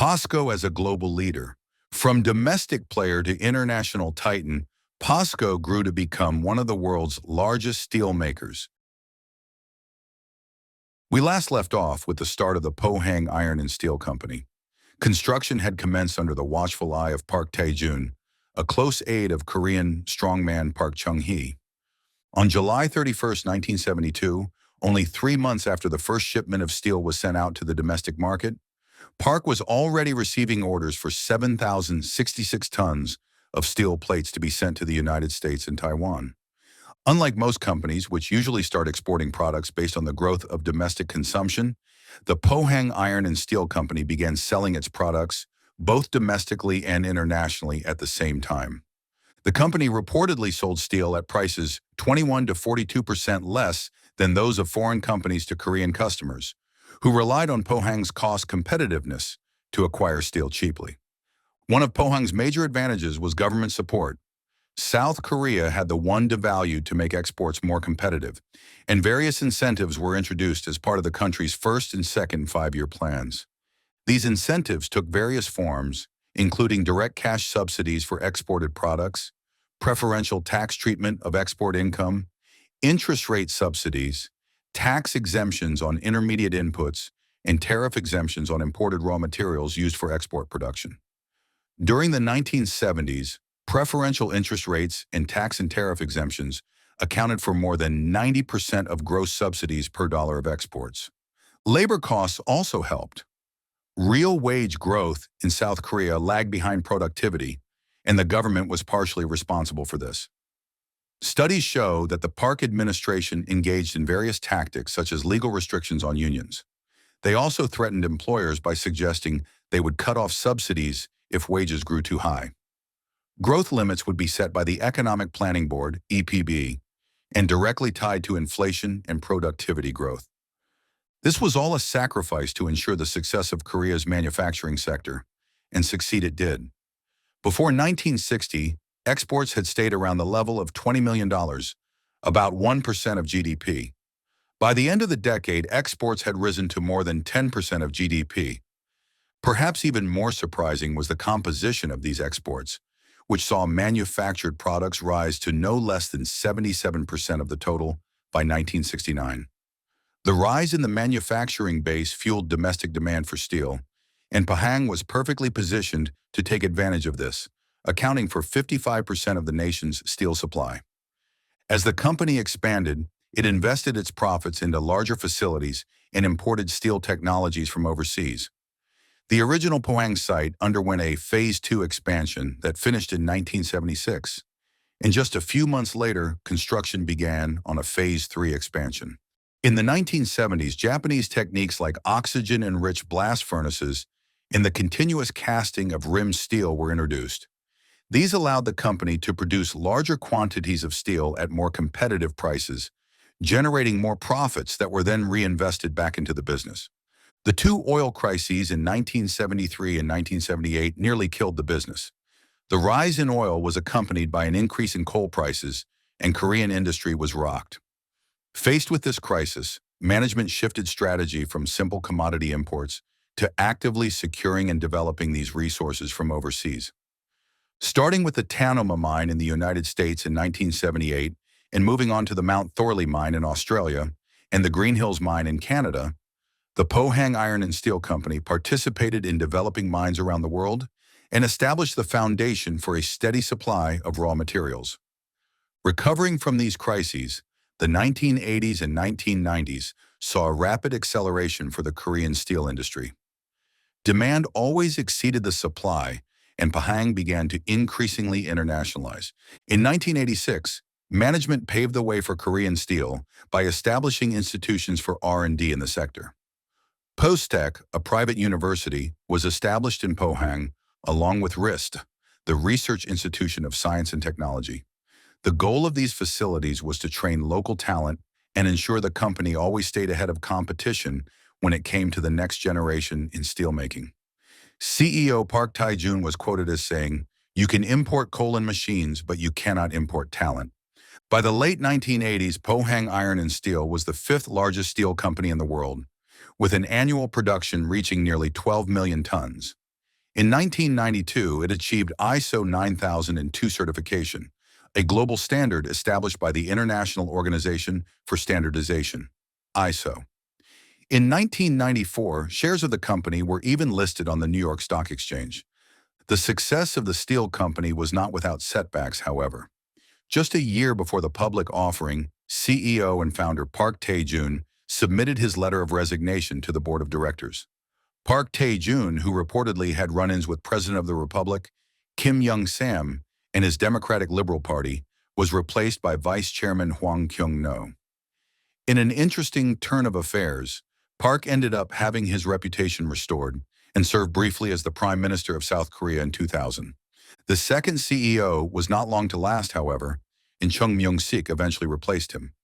POSCO as a global leader. From domestic player to international titan, POSCO grew to become one of the world's largest steel makers. We last left off with the start of the Pohang Iron and Steel Company. Construction had commenced under the watchful eye of Park Tae-jun, a close aide of Korean strongman Park Chung-hee. On July 31, 1972, only 3 months after the first shipment of steel was sent out to the domestic market, Park was already receiving orders for 7,066 tons of steel plates to be sent to the United States and Taiwan. Unlike most companies, which usually start exporting products based on the growth of domestic consumption, the Pohang Iron and Steel Company began selling its products both domestically and internationally at the same time. The company reportedly sold steel at prices 21 to 42% less than those of foreign companies to Korean customers, who relied on Pohang's cost competitiveness to acquire steel cheaply. One of Pohang's major advantages was government support. South Korea had the won devalued to make exports more competitive, and various incentives were introduced as part of the country's first and second 5-year plans. These incentives took various forms, including direct cash subsidies for exported products, preferential tax treatment of export income, interest rate subsidies, tax exemptions on intermediate inputs, and tariff exemptions on imported raw materials used for export production. During the 1970s, preferential interest rates and tax and tariff exemptions accounted for more than 90% of gross subsidies per dollar of exports. Labor costs also helped. Real wage growth in South Korea lagged behind productivity, and the government was partially responsible for this. Studies show that the Park administration engaged in various tactics such as legal restrictions on unions. They also threatened employers by suggesting they would cut off subsidies if wages grew too high. Growth limits would be set by the Economic Planning Board, EPB, and directly tied to inflation and productivity growth. This was all a sacrifice to ensure the success of Korea's manufacturing sector, and succeed it did. Before 1960, exports had stayed around the level of $20 million, about 1% of GDP. By the end of the decade, exports had risen to more than 10% of GDP. Perhaps even more surprising was the composition of these exports, which saw manufactured products rise to no less than 77% of the total by 1969. The rise in the manufacturing base fueled domestic demand for steel, and Pohang was perfectly positioned to take advantage of this, accounting for 55% of the nation's steel supply. As the company expanded, it invested its profits into larger facilities and imported steel technologies from overseas. The original Pohang site underwent a Phase 2 expansion that finished in 1976, and just a few months later, construction began on a Phase 3 expansion. In the 1970s, Japanese techniques like oxygen-enriched blast furnaces and the continuous casting of rimmed steel were introduced. These allowed the company to produce larger quantities of steel at more competitive prices, generating more profits that were then reinvested back into the business. The two oil crises in 1973 and 1978 nearly killed the business. The rise in oil was accompanied by an increase in coal prices, and Korean industry was rocked. Faced with this crisis, management shifted strategy from simple commodity imports to actively securing and developing these resources from overseas. Starting with the Tanoma mine in the United States in 1978 and moving on to the Mount Thorley mine in Australia and the Green Hills mine in Canada, the Pohang Iron and Steel Company participated in developing mines around the world and established the foundation for a steady supply of raw materials. Recovering from these crises, the 1980s and 1990s saw a rapid acceleration for the Korean steel industry. Demand always exceeded the supply, and Pohang began to increasingly internationalize. In 1986, management paved the way for Korean steel by establishing institutions for R&D in the sector. POSCO, a private university, was established in Pohang, along with RIST, the Research Institution of Science and Technology. The goal of these facilities was to train local talent and ensure the company always stayed ahead of competition when it came to the next generation in steelmaking. CEO Park Tae-jun was quoted as saying, "You can import coal and machines, but you cannot import talent." By the late 1980s, Pohang Iron and Steel was the 5th largest steel company in the world, with an annual production reaching nearly 12 million tons. In 1992, it achieved ISO 9002 certification, a global standard established by the International Organization for Standardization, ISO. In 1994, shares of the company were even listed on the New York Stock Exchange. The success of the steel company was not without setbacks, however. Just a year before the public offering, CEO and founder Park Tae-joon submitted his letter of resignation to the board of directors. Park Tae-joon, who reportedly had run-ins with President of the Republic, Kim Young-sam, and his Democratic Liberal Party, was replaced by Vice Chairman Hwang Kyung-no. In an interesting turn of affairs, Park ended up having his reputation restored and served briefly as the Prime Minister of South Korea in 2000. The second CEO was not long to last, however, and Chung Myung-sik eventually replaced him.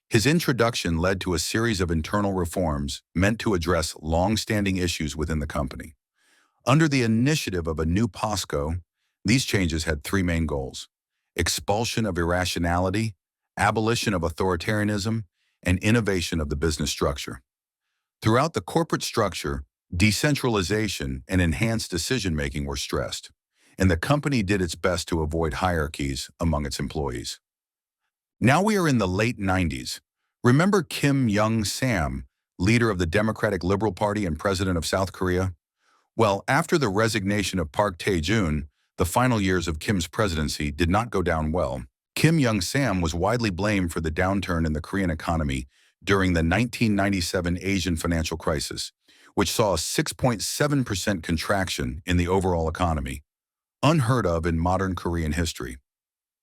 His introduction led to a series of internal reforms meant to address long-standing issues within the company. Under the initiative of a new POSCO, these changes had three main goals: expulsion of irrationality, abolition of authoritarianism, and innovation of the business structure. Throughout the corporate structure, decentralization and enhanced decision-making were stressed, and the company did its best to avoid hierarchies among its employees. Now we are in the late 90s. Remember Kim Young-sam, leader of the Democratic Liberal Party and president of South Korea? Well, after the resignation of Park Tae-joon, the final years of Kim's presidency did not go down well. Kim Young-sam was widely blamed for the downturn in the Korean economy during the 1997 Asian financial crisis, which saw a 6.7% contraction in the overall economy, unheard of in modern Korean history.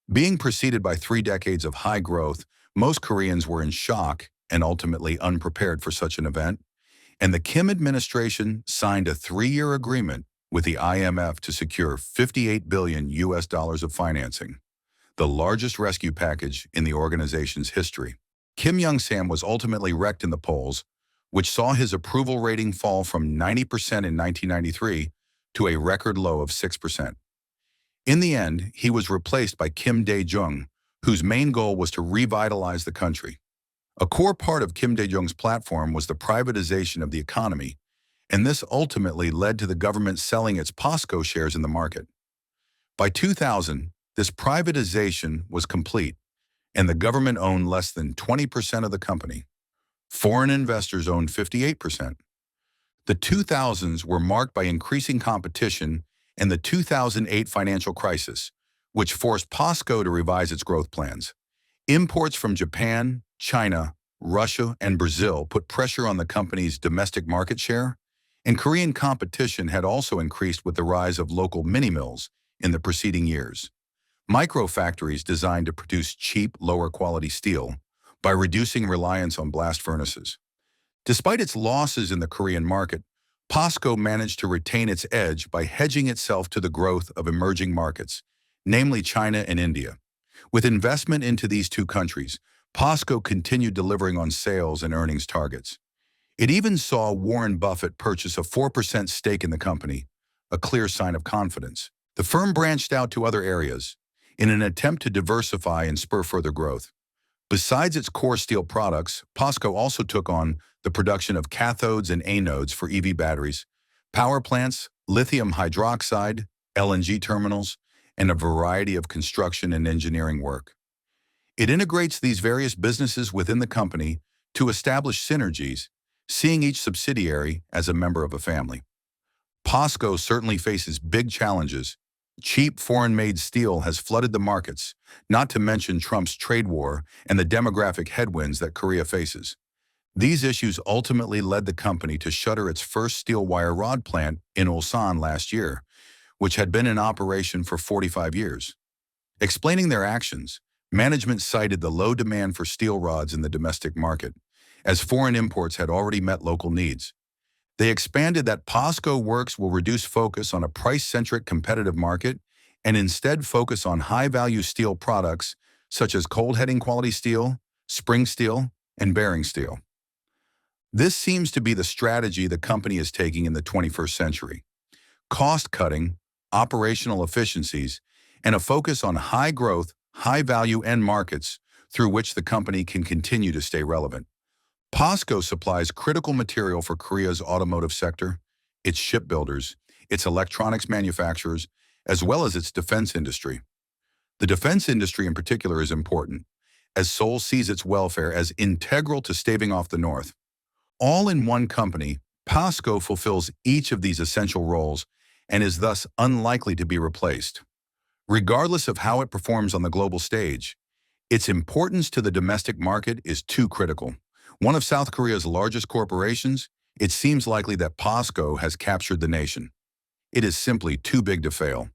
Being preceded by 3 decades of high growth, most Koreans were in shock and ultimately unprepared for such an event, and the Kim administration signed a 3-year agreement with the IMF to secure $58 billion of financing, the largest rescue package in the organization's history. Kim Young-sam was ultimately wrecked in the polls, which saw his approval rating fall from 90% in 1993 to a record low of 6%. In the end, he was replaced by Kim Dae-jung, whose main goal was to revitalize the country. A core part of Kim Dae-jung's platform was the privatization of the economy, and this ultimately led to the government selling its POSCO shares in the market. By 2000, this privatization was complete, and the government owned less than 20% of the company. Foreign investors owned 58%. The 2000s were marked by increasing competition and the 2008 financial crisis, which forced POSCO to revise its growth plans. Imports from Japan, China, Russia, and Brazil put pressure on the company's domestic market share, and Korean competition had also increased with the rise of local mini-mills in the preceding years. Micro-factories designed to produce cheap, lower-quality steel by reducing reliance on blast furnaces. Despite its losses in the Korean market, POSCO managed to retain its edge by hedging itself to the growth of emerging markets, namely China and India. With investment into these two countries, POSCO continued delivering on sales and earnings targets. It even saw Warren Buffett purchase a 4% stake in the company, a clear sign of confidence. The firm branched out to other areas in an attempt to diversify and spur further growth. Besides its core steel products, POSCO also took on the production of cathodes and anodes for EV batteries, power plants, lithium hydroxide, LNG terminals, and a variety of construction and engineering work. It integrates these various businesses within the company to establish synergies, seeing each subsidiary as a member of a family. POSCO certainly faces big challenges. Cheap foreign-made steel has flooded the markets, not to mention Trump's trade war and the demographic headwinds that Korea faces. These issues ultimately led the company to shutter its first steel wire rod plant in Ulsan last year, which had been in operation for 45 years. Explaining their actions, management cited the low demand for steel rods in the domestic market, as foreign imports had already met local needs. They expanded that POSCO Works will reduce focus on a price-centric competitive market and instead focus on high-value steel products such as cold-heading quality steel, spring steel, and bearing steel. This seems to be the strategy the company is taking in the 21st century. Cost-cutting, operational efficiencies, and a focus on high-growth, high-value end markets through which the company can continue to stay relevant. POSCO supplies critical material for Korea's automotive sector, its shipbuilders, its electronics manufacturers, as well as its defense industry. The defense industry in particular is important, as Seoul sees its welfare as integral to staving off the North. All in one company, POSCO fulfills each of these essential roles and is thus unlikely to be replaced. Regardless of how it performs on the global stage, its importance to the domestic market is too critical. One of South Korea's largest corporations, it seems likely that POSCO has captured the nation. It is simply too big to fail.